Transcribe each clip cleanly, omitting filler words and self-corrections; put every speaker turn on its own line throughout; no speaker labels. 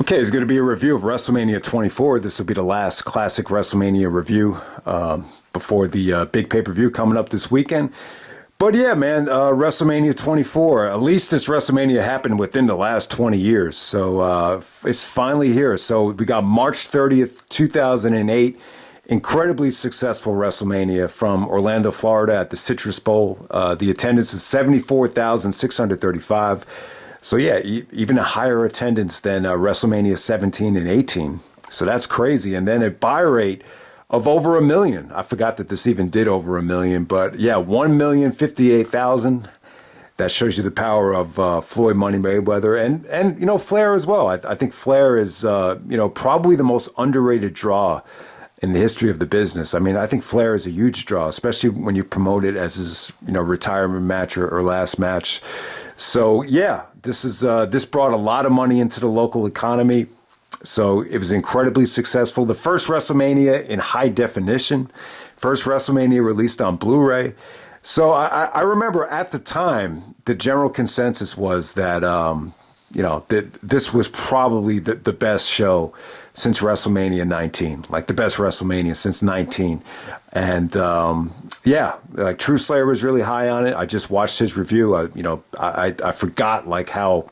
Okay, it's going to be a review of WrestleMania 24. This will be the last classic WrestleMania review before the big pay-per-view coming up this weekend. But yeah, man, WrestleMania 24, at least this WrestleMania happened within the last 20 years. So it's finally here. So we got March 30th, 2008. Incredibly successful WrestleMania from Orlando, Florida at the Citrus Bowl. The attendance is 74,635. So yeah, even a higher attendance than WrestleMania 17 and 18. So that's crazy. And then a buy rate of over 1 million. I forgot that this even did over 1 million, but yeah, 1,058,000. That shows you the power of Floyd Money Mayweather and you know, Flair as well. I think Flair is you know, probably the most underrated draw in the history of the business. I mean, I think Flair is a huge draw, especially when you promote it as his, you know, retirement match or last match. So yeah, this brought a lot of money into the local economy. So it was incredibly successful. The first WrestleMania in high definition, first WrestleMania released on Blu-ray. So I remember at the time, the general consensus was that, you know, that this was probably the best show since WrestleMania 19, like the best WrestleMania since 19. And yeah, like True Slayer was really high on it. I just watched his review. I forgot like how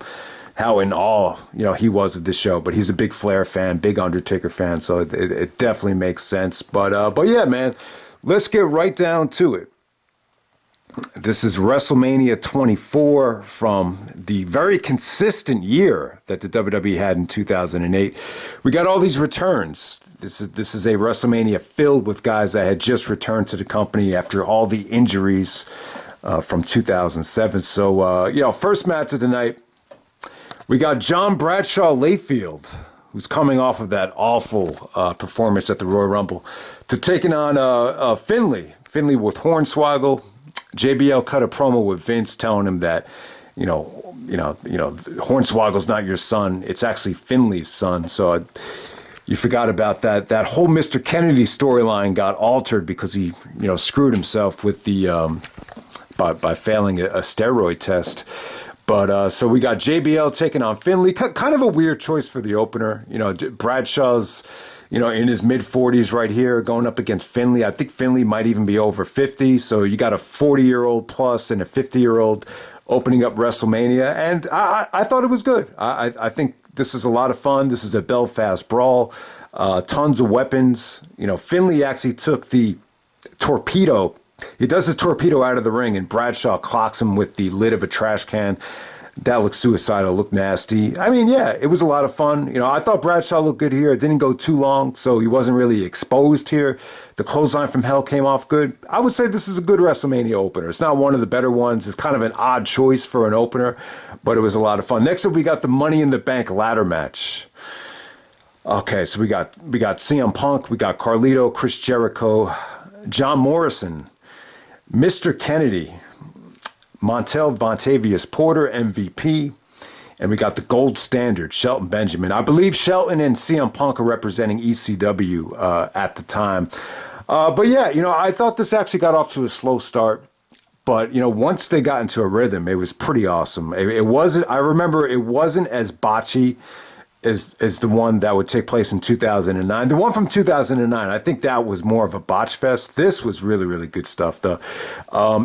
in awe, you know, he was of this show, but he's a big Flair fan, big Undertaker fan. So it definitely makes sense. But yeah, man, let's get right down to it. This is WrestleMania 24 from the very consistent year that the WWE had in 2008. We got all these returns. This is a WrestleMania filled with guys that had just returned to the company after all the injuries from 2007. So, you know, first match of the night, we got John Bradshaw Layfield, who's coming off of that awful performance at the Royal Rumble, to taking on Finlay. Finlay with Hornswoggle. JBL cut a promo with Vince telling him that, you know, Hornswoggle's not your son. It's actually Finlay's son. So you forgot about that. That whole Mr. Kennedy storyline got altered because he, you know, screwed himself with the by failing a steroid test. But so we got JBL taking on Finlay. Kind of a weird choice for the opener. You know, Bradshaw's, you know, in his mid-40s right here, going up against Finlay. I think Finlay might even be over 50. So you got a 40-year-old plus and a 50-year-old opening up WrestleMania. And I thought it was good. I think this is a lot of fun. This is a Belfast Brawl. Tons of weapons. You know, Finlay actually took the torpedo. He does his torpedo out of the ring, and Bradshaw clocks him with the lid of a trash can. That looked suicidal, looked nasty. I mean, yeah, it was a lot of fun. You know, I thought Bradshaw looked good here. It didn't go too long, so he wasn't really exposed here. The clothesline from hell came off good. I would say this is a good WrestleMania opener. It's not one of the better ones. It's kind of an odd choice for an opener, but it was a lot of fun. Next up, we got the Money in the Bank ladder match. Okay, so we got CM Punk, we got Carlito, Chris Jericho, John Morrison, Mr. Kennedy, Montel Vontavious Porter, MVP, and we got the gold standard, Shelton Benjamin. I believe Shelton and CM Punk are representing ECW at the time. But yeah, you know, I thought this actually got off to a slow start. But, you know, once they got into a rhythm, it was pretty awesome. It wasn't, I remember it wasn't as botchy as the one that would take place in 2009. The one from 2009, I think that was more of a botch fest. This was really, really good stuff, though.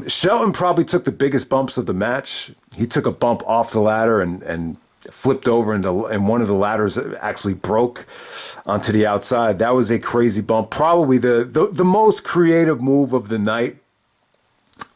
Shelton probably took the biggest bumps of the match. He took a bump off the ladder and flipped over, and one of the ladders actually broke onto the outside. That was a crazy bump. Probably the most creative move of the night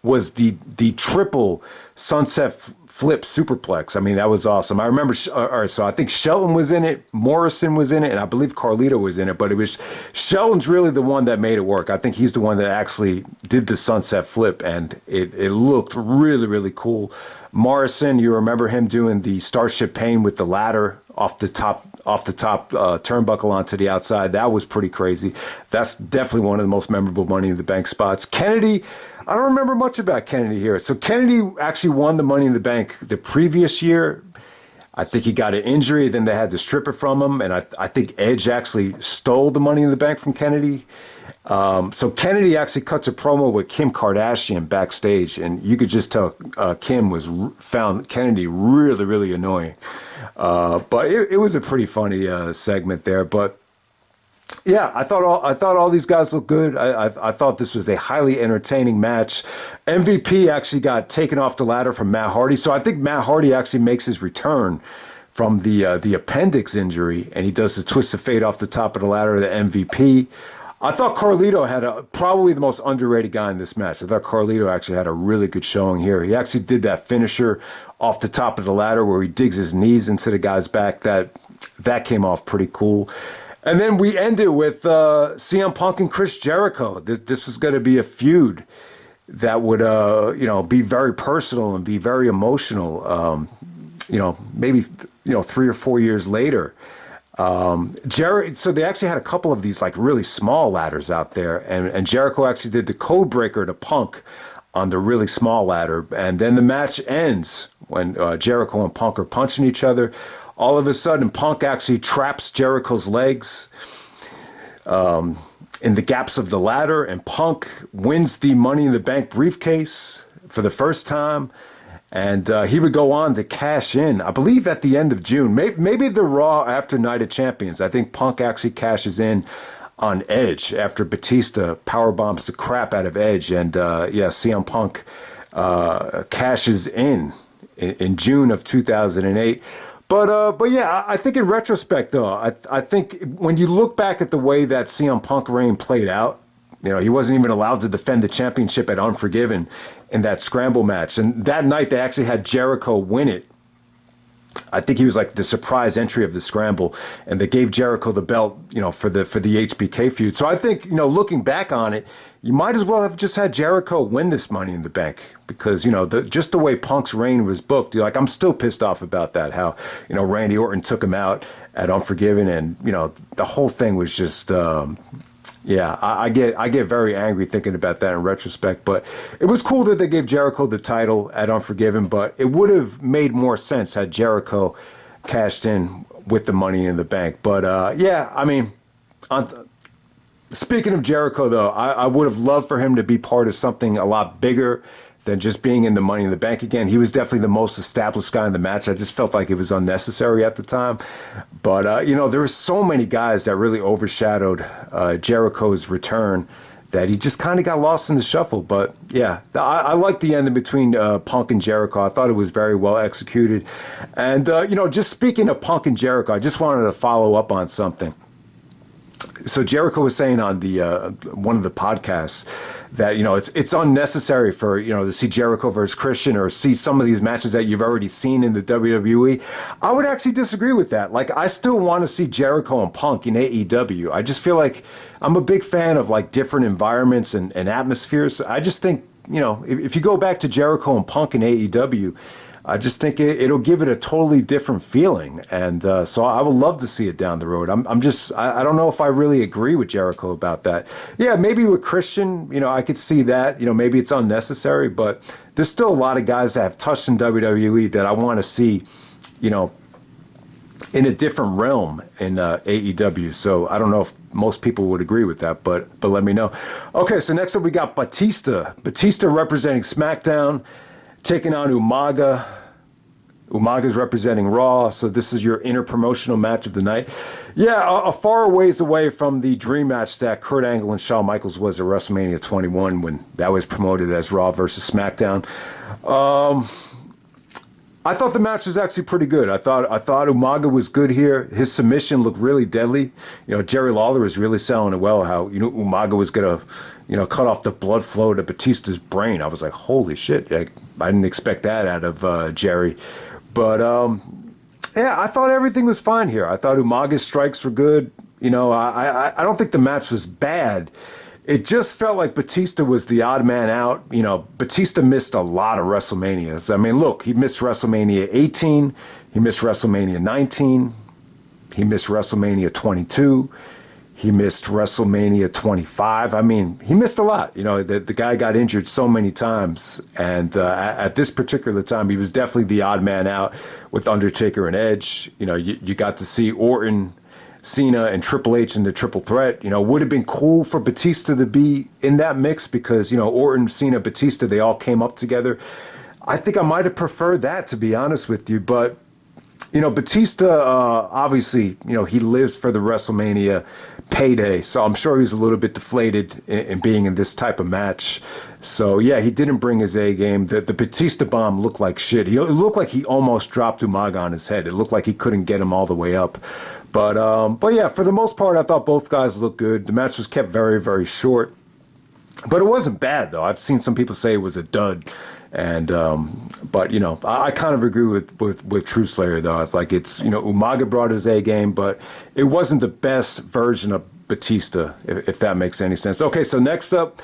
was the triple sunset flip superplex. I mean, that was awesome. I remember, all right, so I think Shelton was in it, Morrison was in it, and I believe Carlito was in it, but it was, Shelton's really the one that made it work. I think he's the one that actually did the sunset flip, and it looked really, really cool. Morrison, you remember him doing the Starship Pain with the ladder off the top turnbuckle onto the outside. That was pretty crazy. That's definitely one of the most memorable Money in the Bank spots. Kennedy, I don't remember much about Kennedy here. So Kennedy actually won the Money in the Bank the previous year. I think he got an injury, then they had to strip it from him, and I think Edge actually stole the Money in the Bank from Kennedy. So Kennedy actually cuts a promo with Kim Kardashian backstage, and you could just tell Kim found Kennedy really, really annoying. But it was a pretty funny segment there. But yeah, I thought all these guys looked good. I thought this was a highly entertaining match. MVP actually got taken off the ladder from Matt Hardy, so I think Matt Hardy actually makes his return from the appendix injury, and he does the twist of fate off the top of the ladder to the MVP. I thought Carlito had probably the most underrated guy in this match. I thought Carlito actually had a really good showing here. He actually did that finisher off the top of the ladder where he digs his knees into the guy's back. That came off pretty cool. And then we ended with CM Punk and Chris Jericho. This was going to be a feud that would, be very personal and be very emotional. Maybe 3 or 4 years later. So they actually had a couple of these like really small ladders out there, and Jericho actually did the code breaker to Punk on the really small ladder, and then the match ends when Jericho and Punk are punching each other. All of a sudden, Punk actually traps Jericho's legs in the gaps of the ladder, and Punk wins the Money in the Bank briefcase for the first time. And he would go on to cash in, I believe, at the end of June. Maybe the Raw after Night of Champions. I think Punk actually cashes in on Edge after Batista powerbombs the crap out of Edge. And, CM Punk cashes in June of 2008. But yeah, I think in retrospect, though, I think when you look back at the way that CM Punk reign played out, he wasn't even allowed to defend the championship at Unforgiven in that scramble match. And that night, they actually had Jericho win it. I think he was like the surprise entry of the scramble, and they gave Jericho the belt, for the HBK feud. So I think, looking back on it, you might as well have just had Jericho win this Money in the Bank because, just the way Punk's reign was booked, I'm still pissed off about that, how, Randy Orton took him out at Unforgiven, and, the whole thing was just, I get very angry thinking about that in retrospect, but it was cool that they gave Jericho the title at Unforgiven, but it would have made more sense had Jericho cashed in with the Money in the Bank. But speaking of Jericho, though, I would have loved for him to be part of something a lot bigger than just being in the Money in the Bank again. He was definitely the most established guy in the match. I just felt like it was unnecessary at the time. But, there were so many guys that really overshadowed Jericho's return that he just kind of got lost in the shuffle. But, yeah, I like the ending between Punk and Jericho. I thought it was very well executed. And, just speaking of Punk and Jericho, I just wanted to follow up on something. So Jericho was saying on the one of the podcasts that it's unnecessary for to see Jericho versus Christian or see some of these matches that you've already seen in the WWE. I would actually disagree with that. Like, I still want to see Jericho and Punk in AEW. I just feel like I'm a big fan of like different environments and atmospheres. I just think if you go back to Jericho and Punk in AEW, I just think it'll give it a totally different feeling. And so I would love to see it down the road. I don't know if I really agree with Jericho about that. Yeah, maybe with Christian, I could see that. Maybe it's unnecessary, but there's still a lot of guys that have touched in WWE that I want to see, in a different realm in AEW. So I don't know if most people would agree with that, but let me know. Okay, so next up we got Batista. Batista representing SmackDown, taking on Umaga. Umaga's representing Raw, so this is your interpromotional match of the night. Yeah, a far ways away from the dream match that Kurt Angle and Shawn Michaels was at WrestleMania 21 when that was promoted as Raw versus SmackDown. I thought the match was actually pretty good. I thought Umaga was good here. His submission looked really deadly. Jerry Lawler was really selling it well, how, Umaga was going to, cut off the blood flow to Batista's brain. I was like, holy shit. I didn't expect that out of Jerry. But, I thought everything was fine here. I thought Umaga's strikes were good. I don't think the match was bad. It just felt like Batista was the odd man out. Batista missed a lot of WrestleManias. I mean, look, he missed WrestleMania 18. He missed WrestleMania 19. He missed WrestleMania 22. He missed WrestleMania 25. I mean, he missed a lot. The guy got injured so many times. And at this particular time, he was definitely the odd man out with Undertaker and Edge. You got to see Orton, Cena, and Triple H in the triple threat. Would have been cool for Batista to be in that mix because, Orton, Cena, Batista, they all came up together. I think I might have preferred that, to be honest with you. But Batista, obviously, he lives for the WrestleMania payday. So I'm sure he's a little bit deflated in being in this type of match. So, yeah, he didn't bring his A game. The Batista bomb looked like shit. It looked like he almost dropped Umaga on his head. It looked like he couldn't get him all the way up. But yeah, for the most part, I thought both guys looked good. The match was kept very, very short. But it wasn't bad, though. I've seen some people say it was a dud. But I kind of agree with True Slayer though. It's like Umaga brought his A game, but it wasn't the best version of Batista, if that makes any sense. Okay, so next up,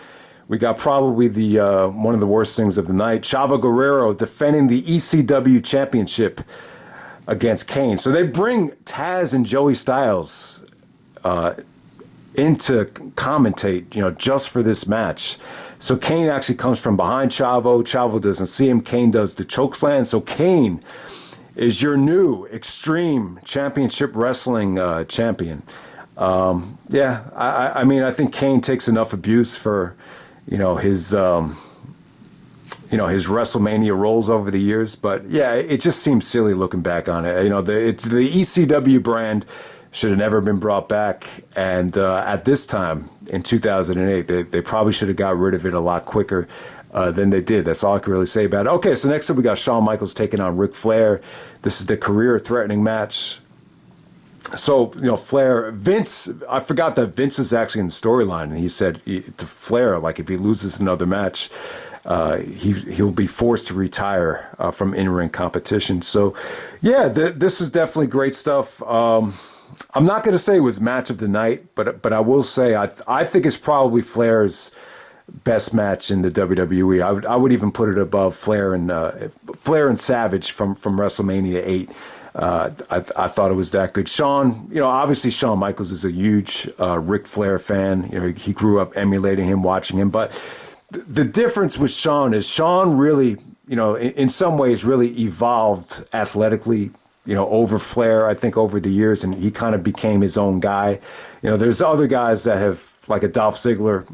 we got probably the one of the worst things of the night: Chavo Guerrero defending the ECW Championship against Kane. So they bring Taz and Joey Styles in to commentate, just for this match. So Kane actually comes from behind Chavo. Chavo doesn't see him. Kane does the chokeslam. So Kane is your new Extreme Championship Wrestling champion. I mean, I think Kane takes enough abuse for, his WrestleMania roles over the years. But yeah, it just seems silly looking back on it. It's the ECW brand should have never been brought back. And at this time, in 2008, they probably should have got rid of it a lot quicker than they did. That's all I can really say about it. Okay, so next up we got Shawn Michaels taking on Ric Flair. This is the career-threatening match. So, Flair, Vince, I forgot that Vince was actually in the storyline, and he said to Flair, like, if he loses another match, he'll be forced to retire from in-ring competition. So, yeah, this is definitely great stuff. I'm not going to say it was match of the night, but I will say I think it's probably Flair's best match in the WWE. I would even put it above Flair and Savage from WrestleMania 8. I thought it was that good. Shawn, obviously Shawn Michaels is a huge Ric Flair fan. He grew up emulating him, watching him. But the difference with Shawn is Shawn really, in some ways really evolved athletically, over Flair, I think, over the years, and he kind of became his own guy. There's other guys that have, like a Dolph Ziggler,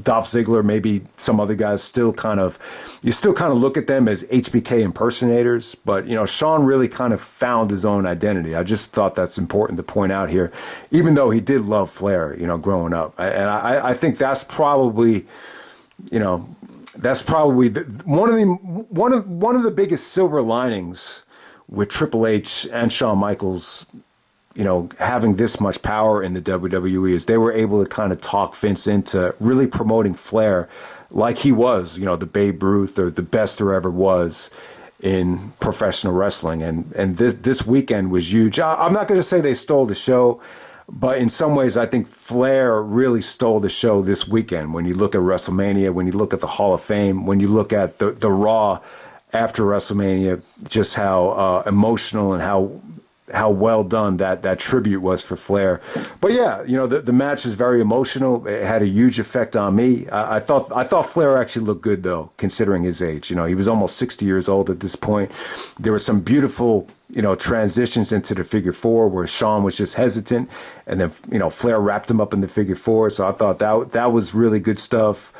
Dolph Ziggler, maybe some other guys you still kind of look at them as HBK impersonators, but, Shawn really kind of found his own identity. I just thought that's important to point out here, even though he did love Flair, growing up. And I think that's probably, one of the biggest silver linings with Triple H and Shawn Michaels, having this much power in the WWE is they were able to kind of talk Vince into really promoting Flair like he was, the Babe Ruth or the best there ever was in professional wrestling. And this weekend was huge. I'm not going to say they stole the show, but in some ways I think Flair really stole the show this weekend. When you look at WrestleMania, when you look at the Hall of Fame, when you look at the Raw after WrestleMania, just how emotional and how well done that tribute was for Flair. But yeah, the match is very emotional. It had a huge effect on me. I thought Flair actually looked good though, considering his age. He was almost 60 years old at this point. There were some beautiful transitions into the figure four where Shawn was just hesitant, and then Flair wrapped him up in the figure four. So I thought that was really good stuff.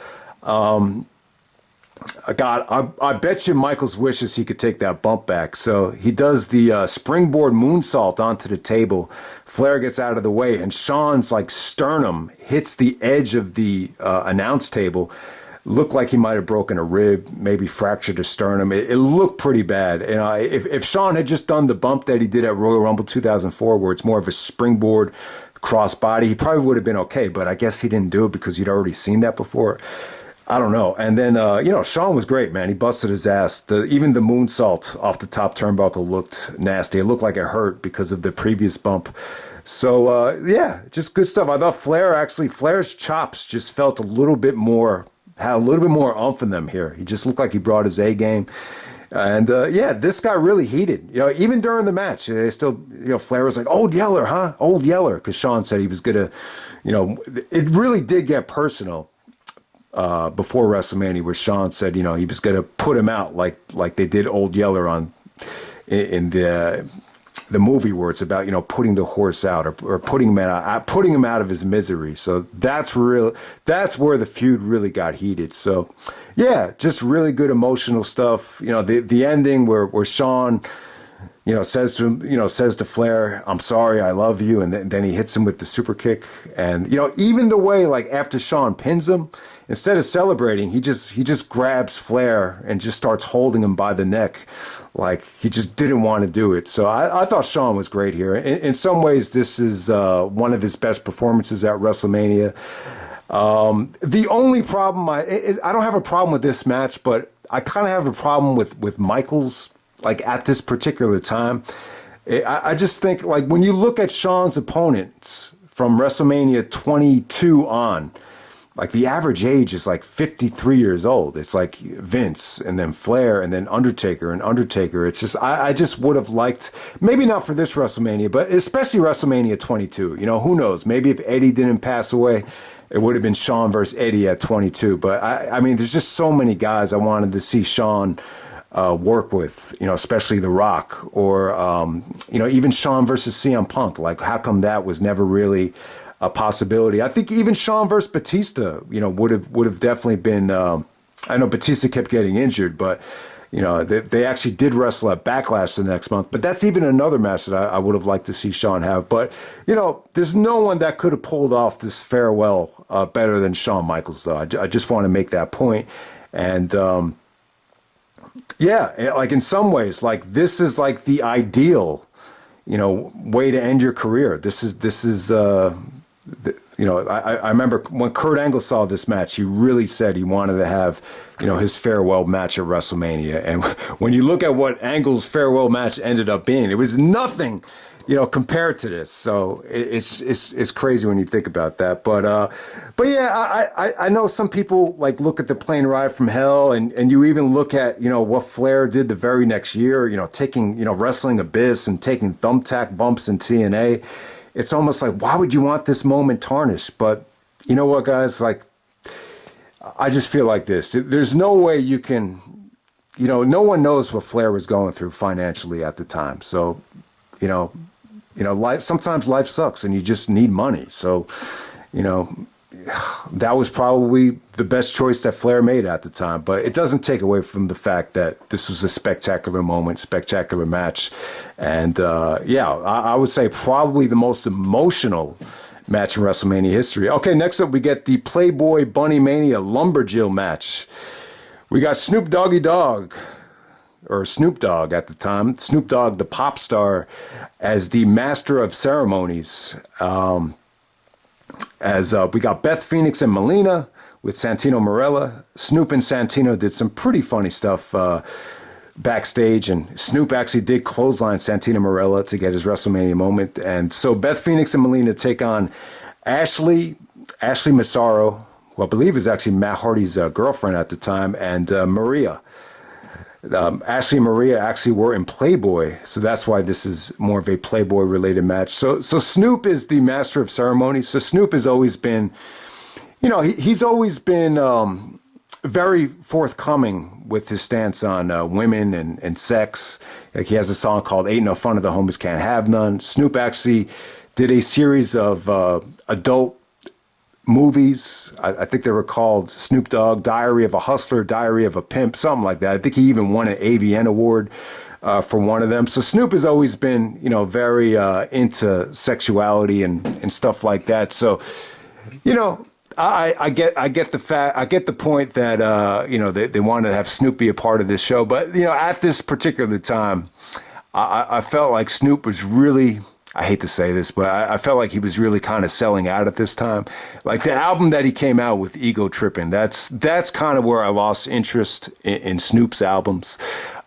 God, I bet you Michaels wishes he could take that bump back. So he does the springboard moonsault onto the table. Flair gets out of the way, and Shawn's sternum hits the edge of the announce table. Looked like he might have broken a rib, maybe fractured a sternum. It looked pretty bad. If Shawn had just done the bump that he did at Royal Rumble 2004, where it's more of a springboard crossbody, he probably would have been okay. But I guess he didn't do it because you'd already seen that before. I don't know. And then, Shawn was great, man. He busted his ass. Even the moonsault off the top turnbuckle looked nasty. It looked like it hurt because of the previous bump. So, just good stuff. I thought Flair's chops just felt had a little bit more oomph in them here. He just looked like he brought his A game. And, this got really heated. Even during the match, they still, Flair was like, "Old Yeller, huh? Old Yeller." Because Shawn said he was going to, it really did get personal. Before WrestleMania, where Shawn said, he was going to put him out like they did Old Yeller in the movie where it's about putting the horse out or putting him out of his misery. So that's where the feud really got heated. So yeah, just really good emotional stuff. The ending where Shawn says to him, says to Flair, "I'm sorry, I love you," and then he hits him with the super kick. And even the way, like, after Shawn pins him, instead of celebrating, he just grabs Flair and just starts holding him by the neck, like he just didn't want to do it. So I thought Shawn was great here. In some ways, this is one of his best performances at WrestleMania. The only problem, I don't have a problem with this match, but I kind of have a problem with Michaels. Like, at this particular time, I just think, like, when you look at Shawn's opponents from WrestleMania 22 on, like, the average age is like 53 years old. It's like Vince and then Flair and then Undertaker and Undertaker. It's just, I just would have liked, maybe not for this WrestleMania, but especially WrestleMania 22. Who knows? Maybe if Eddie didn't pass away, it would have been Shawn versus Eddie at 22. But I mean, there's just so many guys I wanted to see Shawn work with, especially The Rock, or, even Shawn versus CM Punk. Like, how come that was never really a possibility? I think even Shawn versus Batista, would have definitely been, I know Batista kept getting injured, but, they actually did wrestle at Backlash the next month. But that's even another match that I would have liked to see Shawn have. But, there's no one that could have pulled off this farewell better than Shawn Michaels, though. I just want to make that point. And, yeah, like, in some ways, like, this is like the ideal, way to end your career. This is, I remember when Kurt Angle saw this match, he really said he wanted to have, his farewell match at WrestleMania. And when you look at what Angle's farewell match ended up being, it was nothing, compared to this. So it's crazy when you think about that. But yeah, I know some people, like, look at the plane ride from hell, and you even look at, what Flair did the very next year, taking, wrestling Abyss and taking thumbtack bumps in TNA. It's almost like, why would you want this moment tarnished? But you know what, guys? Like, I just feel like this. There's no way you can, no one knows what Flair was going through financially at the time. So, life, sometimes life sucks and you just need money. So, that was probably the best choice that Flair made at the time. But it doesn't take away from the fact that this was a spectacular moment, spectacular match. And, I would say probably the most emotional match in WrestleMania history. Okay, next up we get the Playboy Bunny Mania Lumberjill match. We got Snoop Doggy Dogg, or Snoop Dogg at the time, Snoop Dogg, the pop star, as the master of ceremonies. As we got Beth Phoenix and Melina with Santino Marella. Snoop and Santino did some pretty funny stuff backstage, and Snoop actually did clothesline Santino Marella to get his WrestleMania moment. And so Beth Phoenix and Melina take on Ashley Massaro, who I believe is actually Matt Hardy's girlfriend at the time, and Maria. Ashley and Maria actually were in Playboy, so that's why this is more of a Playboy-related match. So Snoop is the master of ceremonies. So Snoop has always been, he's always been very forthcoming with his stance on women and sex. Like, he has a song called "Ain't No Fun if the Homies Can't Have None." Snoop actually did a series of adult movies. I think they were called Snoop Dogg, Diary of a Hustler, Diary of a Pimp, something like that. I think he even won an AVN award for one of them. So Snoop has always been, very into sexuality and stuff like that. So, I get the point that they wanted to have Snoop be a part of this show. But at this particular time, I felt like Snoop was really, I hate to say this, but I felt like he was really kind of selling out at this time. Like, the album that he came out with, Ego Trippin', that's kind of where I lost interest in Snoop's albums.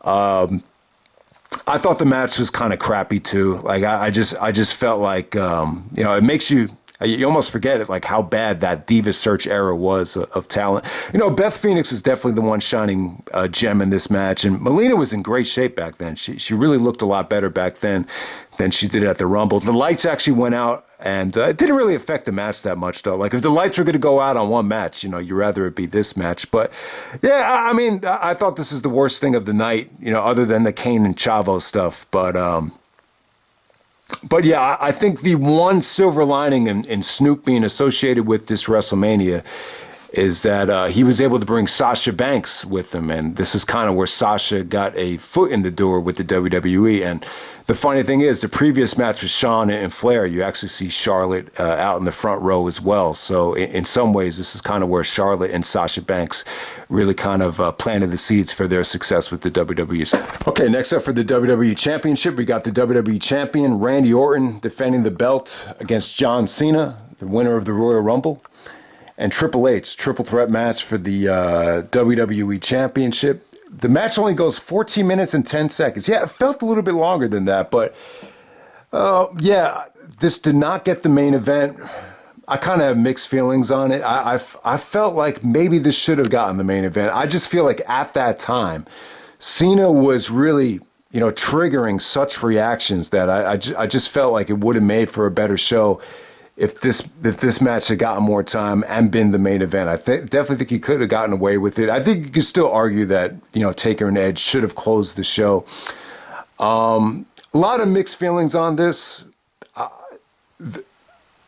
I thought the match was kind of crappy too. Like, I just felt like, it makes you almost forget it, like, how bad that Diva Search era was of talent. Beth Phoenix was definitely the one shining gem in this match, and Melina was in great shape back then. She really looked a lot better back then than she did at the Rumble. The lights actually went out, and it didn't really affect the match that much, though. Like, if the lights were going to go out on one match, you'd rather it be this match. But yeah, I mean, I thought this is the worst thing of the night, other than the Kane and Chavo stuff. But yeah, I think the one silver lining in Snoop being associated with this WrestleMania is that he was able to bring Sasha Banks with him, and this is kind of where Sasha got a foot in the door with the WWE. And the funny thing is, the previous match with Shawn and Flair, you actually see Charlotte out in the front row as well. So in some ways, this is kind of where Charlotte and Sasha Banks really kind of planted the seeds for their success with the WWE. Okay, next up for the WWE Championship, we got the WWE Champion, Randy Orton, defending the belt against John Cena, the winner of the Royal Rumble, and Triple H, triple threat match for the WWE Championship. The match only goes 14 minutes and 10 seconds. Yeah, it felt a little bit longer than that, but yeah, this did not get the main event. I kind of have mixed feelings on it. I felt like maybe this should have gotten the main event. I just feel like at that time, Cena was really, triggering such reactions that I just felt like it would have made for a better show if this match had gotten more time and been the main event. I definitely think he could have gotten away with it. I think you could still argue that, Taker and Edge should have closed the show. A lot of mixed feelings on this.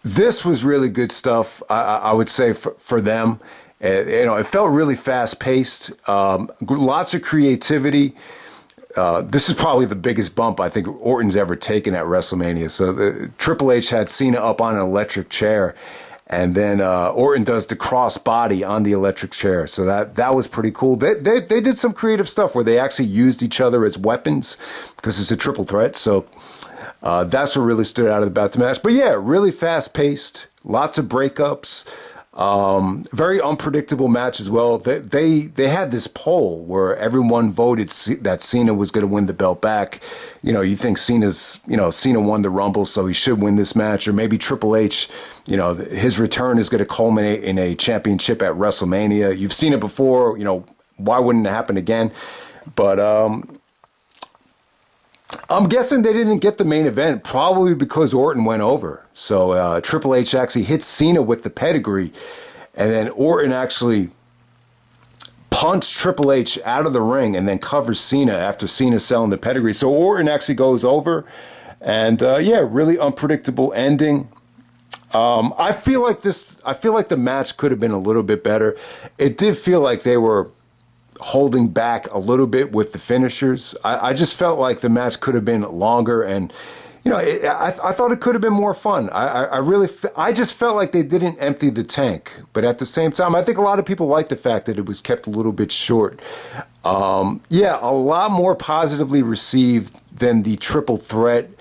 This was really good stuff, I would say, for them. It felt really fast-paced, lots of creativity. This is probably the biggest bump I think Orton's ever taken at WrestleMania. So Triple H had Cena up on an electric chair, and then Orton does the cross body on the electric chair. So that was pretty cool. They did some creative stuff where they actually used each other as weapons because it's a triple threat. So that's what really stood out about the match. But yeah, really fast paced, lots of breakups. Very unpredictable match as well. They had this poll where everyone voted that Cena was going to win the belt back. You think Cena won the Rumble, so he should win this match, or maybe Triple H, his return is going to culminate in a championship at WrestleMania. You've seen it before, why wouldn't it happen again? But I'm guessing they didn't get the main event probably because Orton went over. So Triple H actually hit Cena with the pedigree, and then Orton actually punched Triple H out of the ring and then covers Cena after Cena selling the pedigree. So Orton actually goes over, and really unpredictable ending. I feel like the match could have been a little bit better. It did feel like they were holding back a little bit with the finishers. I just felt like the match could have been longer, and I thought it could have been more fun. I just felt like they didn't empty the tank, but at the same time, I think a lot of people like the fact that it was kept a little bit short. A lot more positively received than the triple threat.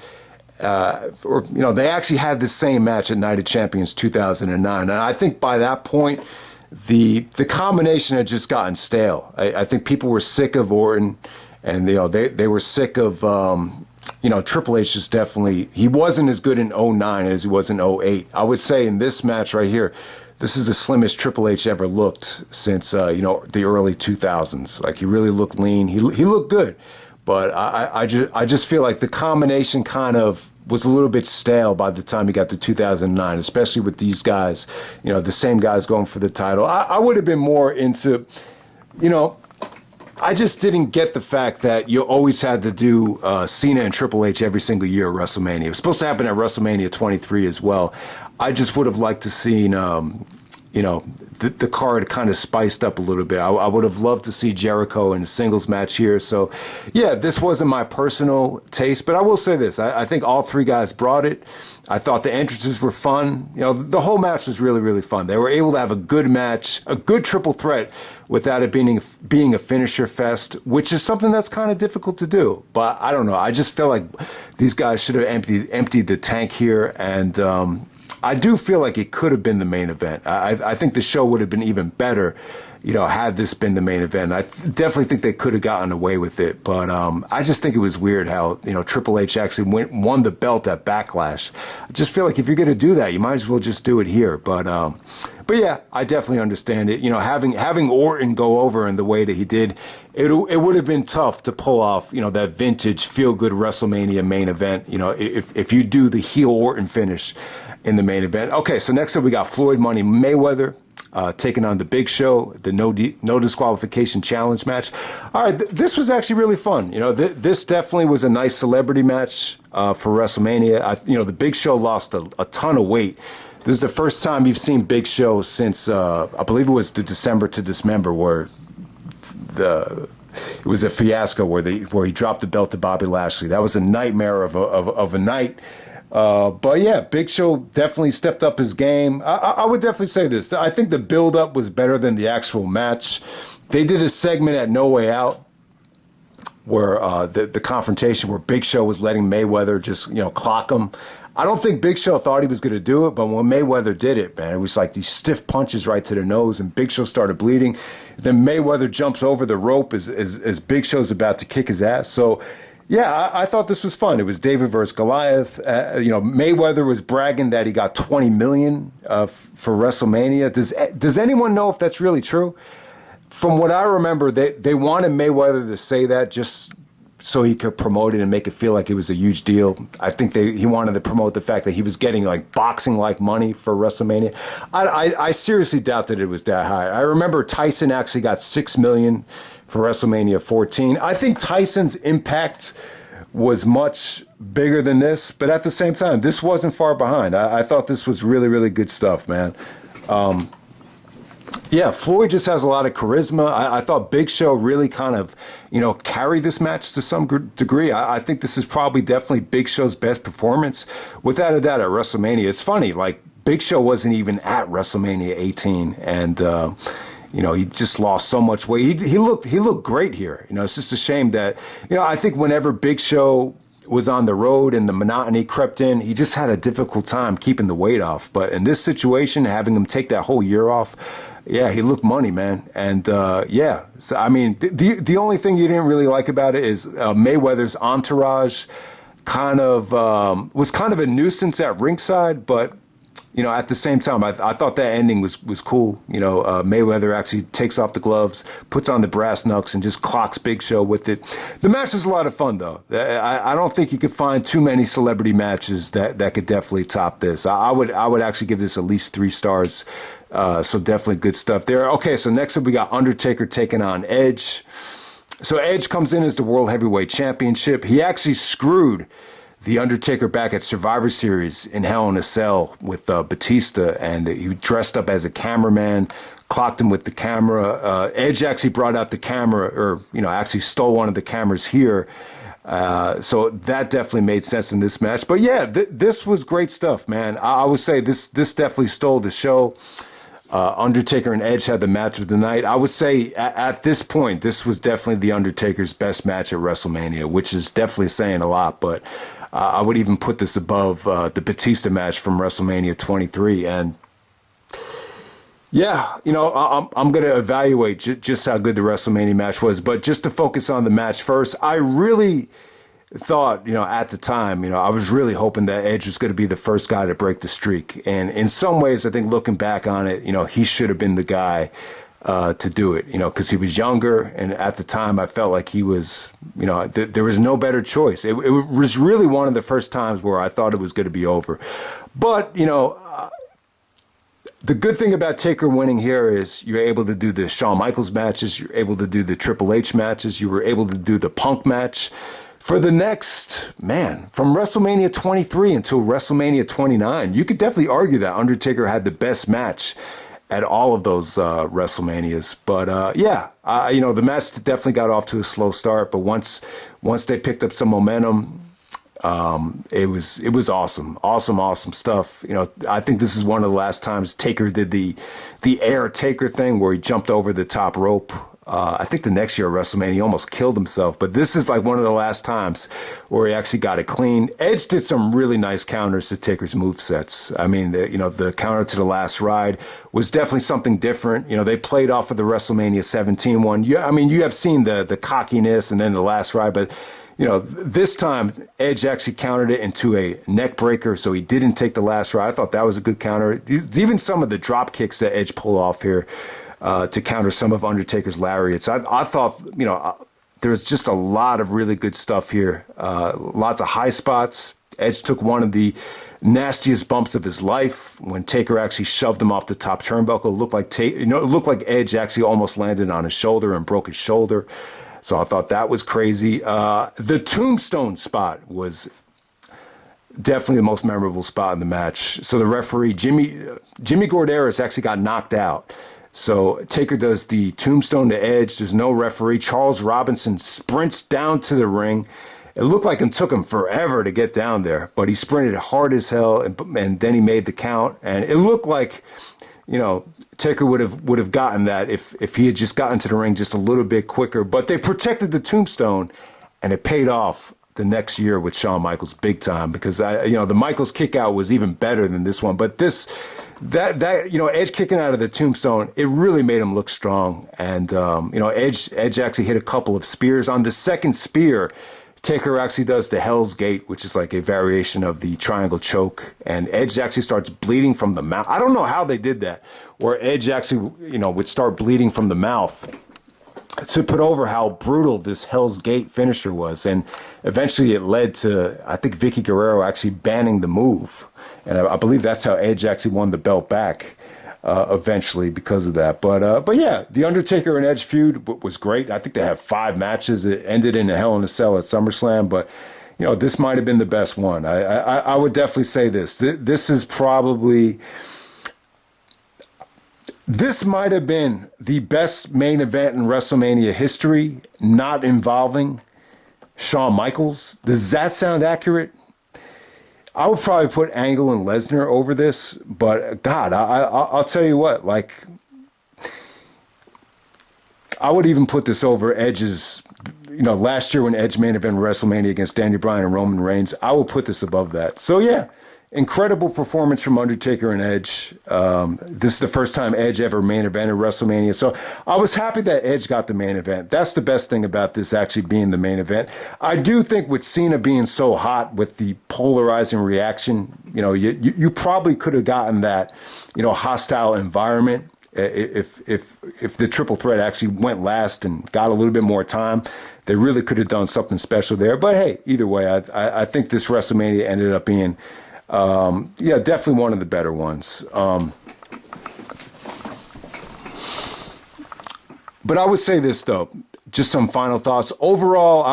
They actually had the same match at Night of Champions 2009, and I think by that point, the combination had just gotten stale. I think people were sick of Orton, and they were sick of Triple H. Just definitely, he wasn't as good in 2009 as he was in 2008. I would say in this match right here, this is the slimmest Triple H ever looked since the early 2000s. Like, he really looked lean. He looked good, but I just feel like the combination kind of was a little bit stale by the time he got to 2009, especially with these guys, the same guys going for the title. I would have been more into, I just didn't get the fact that you always had to do Cena and Triple H every single year at WrestleMania. It was supposed to happen at WrestleMania 23 as well. I just would have liked to seen, the card kind of spiced up a little bit. I would have loved to see Jericho in a singles match here. So, yeah, this wasn't my personal taste, but I will say this. I think all three guys brought it. I thought the entrances were fun. The whole match was really, really fun. They were able to have a good match, a good triple threat, without it being a finisher fest, which is something that's kind of difficult to do. But I don't know. I just feel like these guys should have emptied the tank here, and I do feel like it could have been the main event. I think the show would have been even better, had this been the main event. I definitely think they could have gotten away with it, but I just think it was weird how Triple H actually won the belt at Backlash. I just feel like if you're going to do that, you might as well just do it here. But yeah, I definitely understand it. Having Orton go over in the way that he did, it would have been tough to pull off that vintage feel good WrestleMania main event. If you do the heel Orton finish in the main event. Okay, so next up we got Floyd Money Mayweather taking on the Big Show, the no disqualification challenge match. All right, this was actually really fun. This definitely was a nice celebrity match for WrestleMania. The Big Show lost a ton of weight This is the first time you've seen Big Show since I believe it was the December to Dismember, where it was a fiasco where he dropped the belt to Bobby Lashley. That was a nightmare of a night. But yeah, Big Show definitely stepped up his game. I would definitely say this. I think the build-up was better than the actual match. They did a segment at No Way Out where the confrontation where Big Show was letting Mayweather just, clock him. I don't think Big Show thought he was going to do it, but when Mayweather did it, man, it was like these stiff punches right to the nose, and Big Show started bleeding. Then Mayweather jumps over the rope as Big Show's about to kick his ass. So, yeah, I thought this was fun. It was David versus Goliath. Mayweather was bragging that he got $20 million for WrestleMania. Does anyone know if that's really true? From what I remember, they wanted Mayweather to say that just so he could promote it and make it feel like it was a huge deal. I think he wanted to promote the fact that he was getting like boxing-like money for WrestleMania. I seriously doubt that it was that high. I remember Tyson actually got $6 million for WrestleMania 14. I think Tyson's impact was much bigger than this, but at the same time, this wasn't far behind. I thought this was really, really good stuff, man. Yeah, Floyd just has a lot of charisma. I thought Big Show really kind of, carried this match to some degree. I think this is probably definitely Big Show's best performance, without a doubt, at WrestleMania. It's funny, like, Big Show wasn't even at WrestleMania 18, and, he just lost so much weight. He looked great here. It's just a shame that, I think whenever Big Show was on the road and the monotony crept in, he just had a difficult time keeping the weight off. But in this situation, having him take that whole year off, yeah, he looked money, man. And yeah, so I mean, the only thing you didn't really like about it is Mayweather's entourage was kind of a nuisance at ringside, but at the same time, I thought that ending was cool. Mayweather actually takes off the gloves, puts on the brass knucks, and just clocks Big Show with it. The match was a lot of fun, though. I don't think you could find too many celebrity matches that could definitely top this. I would actually give this at least 3 stars. So definitely good stuff there. Okay, so next up we got Undertaker taking on Edge. So Edge comes in as the World Heavyweight Championship. He actually screwed The Undertaker back at Survivor Series in Hell in a Cell with Batista, and he dressed up as a cameraman, clocked him with the camera. Edge actually brought out the camera, or actually stole one of the cameras here. So that definitely made sense in this match. But yeah, this was great stuff, man. I would say this definitely stole the show. Undertaker and Edge had the match of the night. I would say at this point, this was definitely The Undertaker's best match at WrestleMania, which is definitely saying a lot, but I would even put this above the Batista match from WrestleMania 23. And yeah, I'm going to evaluate just how good the WrestleMania match was, but just to focus on the match first, I really thought, at the time, I was really hoping that Edge was going to be the first guy to break the streak. And in some ways, I think looking back on it, he should have been the guy to do it, because he was younger. And at the time, I felt like he was, there was no better choice. It was really one of the first times where I thought it was going to be over. But, the good thing about Taker winning here is you're able to do the Shawn Michaels matches, you're able to do the Triple H matches, you were able to do the Punk match. For the next, from WrestleMania 23 until WrestleMania 29, you could definitely argue that Undertaker had the best match at all of those WrestleManias. But the match definitely got off to a slow start. But once they picked up some momentum, it was awesome stuff. I think this is one of the last times Taker did the air Taker thing where he jumped over the top rope. I think the next year at WrestleMania, he almost killed himself. But this is like one of the last times where he actually got it clean. Edge did some really nice counters to Taker's movesets. I mean, the counter to the last ride was definitely something different. They played off of the WrestleMania 17 one. You have seen the cockiness and then the last ride, but this time Edge actually countered it into a neck breaker, so he didn't take the last ride. I thought that was a good counter. Even some of the drop kicks that Edge pulled off here to counter some of Undertaker's lariats. I thought, there was just a lot of really good stuff here. Lots of high spots. Edge took one of the nastiest bumps of his life when Taker actually shoved him off the top turnbuckle. It looked like Edge actually almost landed on his shoulder and broke his shoulder. So I thought that was crazy. The tombstone spot was definitely the most memorable spot in the match. So the referee, Jimmy Guerrero, actually got knocked out. So Taker does the tombstone to Edge. There's no referee. Charles Robinson sprints down to the ring. It looked like it took him forever to get down there, but he sprinted hard as hell, and then he made the count. And it looked like, Taker would have gotten that if he had just gotten to the ring just a little bit quicker. But they protected the tombstone, and it paid off the next year with Shawn Michaels big time, because the Michaels kick out was even better than this one. But Edge kicking out of the tombstone, it really made him look strong. And Edge actually hit a couple of spears. On the second spear, Taker actually does the Hell's Gate, which is like a variation of the triangle choke, and Edge actually starts bleeding from the mouth. I don't know how they did that, where Edge actually, would start bleeding from the mouth to put over how brutal this Hell's Gate finisher was. And eventually it led to, I think, Vicky Guerrero actually banning the move. And I believe that's how Edge actually won the belt back eventually because of that. But yeah, the Undertaker and Edge feud was great. I think they had 5 matches. It ended in a Hell in a Cell at SummerSlam, but this might have been the best one. I would definitely say this. This might have been the best main event in WrestleMania history, not involving Shawn Michaels. Does that sound accurate? I would probably put Angle and Lesnar over this, but God, I'll tell you what, I would even put this over Edge's, last year when Edge main event WrestleMania against Daniel Bryan and Roman Reigns. I would put this above that. So yeah, incredible performance from Undertaker and Edge. This is the first time Edge ever main evented WrestleMania. So I was happy that Edge got the main event. That's the best thing about this actually being the main event. I do think with Cena being so hot with the polarizing reaction, you probably could have gotten that, hostile environment if the triple threat actually went last and got a little bit more time. They really could have done something special there. But hey, either way, I think this WrestleMania ended up being definitely one of the better ones. But I would say this, though, just some final thoughts. Overall,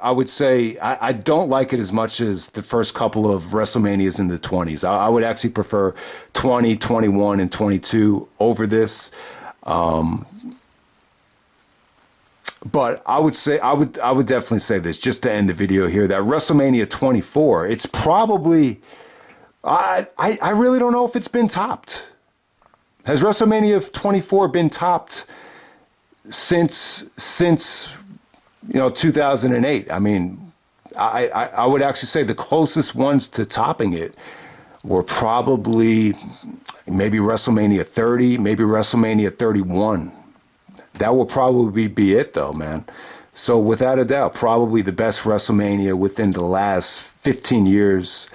I would say I don't like it as much as the first couple of WrestleManias in the 20s. I would actually prefer 20, 21, and 22 over this. But I would say I would definitely say this, just to end the video here, that WrestleMania 24, it's probably... I really don't know if it's been topped. Has WrestleMania 24 been topped since 2008? I mean, I would actually say the closest ones to topping it were probably maybe WrestleMania 30, maybe WrestleMania 31. That will probably be it, though, man. So without a doubt, probably the best WrestleMania within the last 15 years.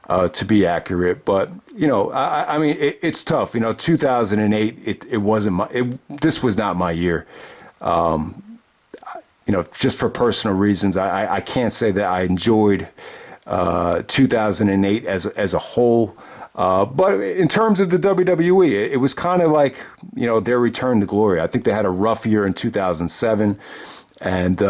To be accurate, but I mean, it's tough. 2008, it wasn't this was not my year. Just for personal reasons, I can't say that I enjoyed 2008 as a whole. But in terms of the WWE, it was kind of like their return to glory. I think they had a rough year in 2007. And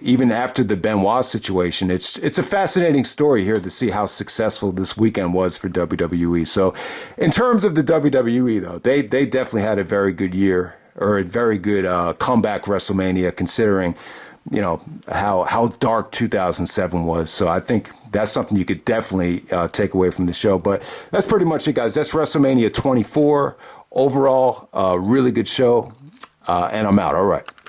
even after the Benoit situation, it's a fascinating story here to see how successful this weekend was for WWE. So in terms of the WWE, though, they definitely had a very good year, or a very good comeback WrestleMania, considering, how dark 2007 was. So I think that's something you could definitely take away from the show. But that's pretty much it, guys. That's WrestleMania 24. Overall, really good show. And I'm out. All right.